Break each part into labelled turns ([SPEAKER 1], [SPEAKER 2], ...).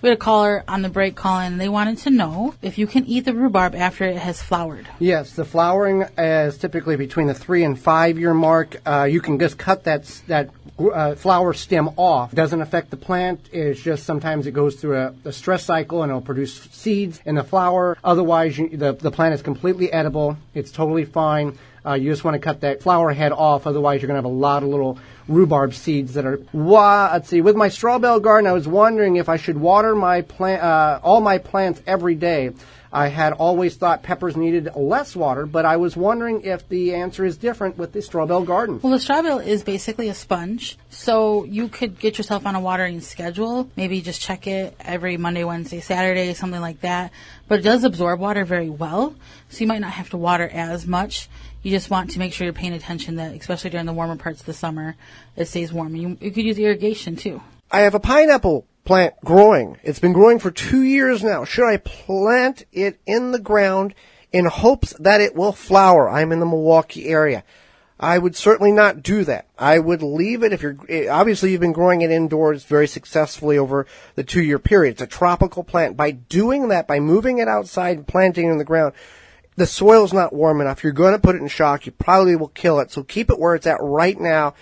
[SPEAKER 1] We had a caller on the break call in, and they wanted to know if you can eat the rhubarb after it has flowered.
[SPEAKER 2] Yes, the flowering is typically between the 3 and 5 year mark. You can just cut that flower stem off. It doesn't affect the plant. It's just sometimes it goes through a stress cycle and it'll produce seeds in the flower. Otherwise, the plant is completely edible. It's totally fine. You just want to cut that flower head off. Otherwise, you're going to have a lot of little rhubarb seeds that are... Let's see. With my straw bale garden, I was wondering if I should water my all my plants every day. I had always thought peppers needed less water, but I was wondering if the answer is different with the straw bale garden.
[SPEAKER 1] Well, the straw bale is basically a sponge, so you could get yourself on a watering schedule. Maybe just check it every Monday, Wednesday, Saturday, something like that. But it does absorb water very well, so you might not have to water as much. You just want to make sure you're paying attention that, especially during the warmer parts of the summer, it stays warm. You could use irrigation, too.
[SPEAKER 3] I have a pineapple plant growing. It's been growing for 2 years now. Should I plant it in the ground in hopes that it will flower? I'm in the Milwaukee area. I would certainly not do that. I would leave it obviously you've been growing it indoors very successfully over the 2-year period. It's a tropical plant. By doing that, by moving it outside and planting it in the ground, the soil's not warm enough. You're going to put it in shock. You probably will kill it. So keep it where it's at right now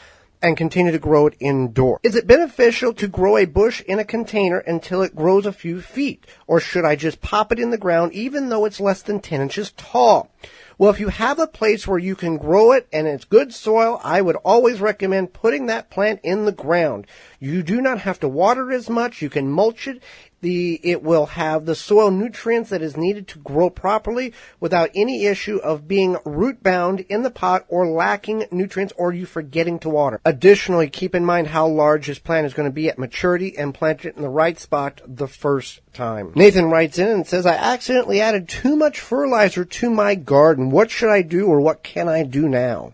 [SPEAKER 3] and continue to grow it indoor. Is it beneficial to grow a bush in a container until it grows a few feet? Or should I just pop it in the ground even though it's less than 10 inches tall? Well, if you have a place where you can grow it and it's good soil, I would always recommend putting that plant in the ground. You do not have to water it as much. You can mulch it. It will have the soil nutrients that is needed to grow properly without any issue of being root bound in the pot or lacking nutrients or you forgetting to water. Additionally, keep in mind how large this plant is going to be at maturity and plant it in the right spot the first time. Nathan writes in and says, I accidentally added too much fertilizer to my garden. What should I do or what can I do now?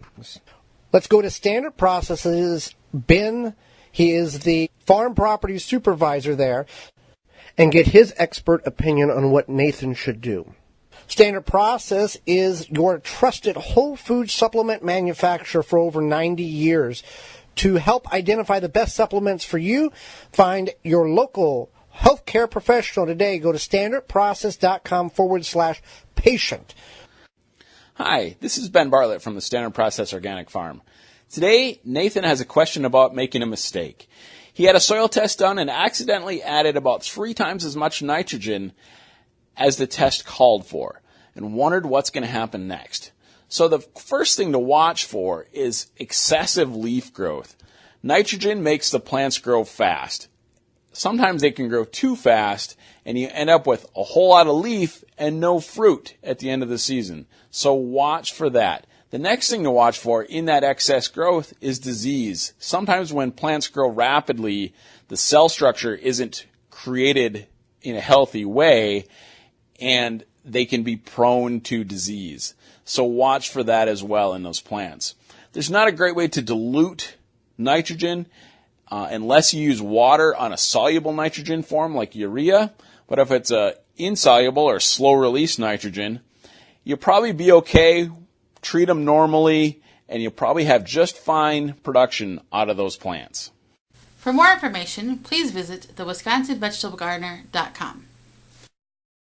[SPEAKER 3] Let's go to Standard Processes. Ben, he is the farm property supervisor there, and get his expert opinion on what Nathan should do. Standard Process is your trusted whole food supplement manufacturer for over 90 years. To help identify the best supplements for you, find your local healthcare professional today. Go to standardprocess.com/patient.
[SPEAKER 4] Hi, this is Ben Bartlett from the Standard Process Organic Farm. Today, Nathan has a question about making a mistake. He had a soil test done and accidentally added about 3 times as much nitrogen as the test called for and wondered what's going to happen next. So the first thing to watch for is excessive leaf growth. Nitrogen makes the plants grow fast. Sometimes they can grow too fast and you end up with a whole lot of leaf and no fruit at the end of the season. So watch for that. The next thing to watch for in that excess growth is disease. Sometimes when plants grow rapidly, the cell structure isn't created in a healthy way, and they can be prone to disease. So watch for that as well in those plants. There's not a great way to dilute nitrogen unless you use water on a soluble nitrogen form like urea. But if it's a insoluble or slow-release nitrogen, you'll probably be okay. Treat them normally, and you'll probably have just fine production out of those plants.
[SPEAKER 1] For more information, please visit thewisconsinvegetablegardener.com.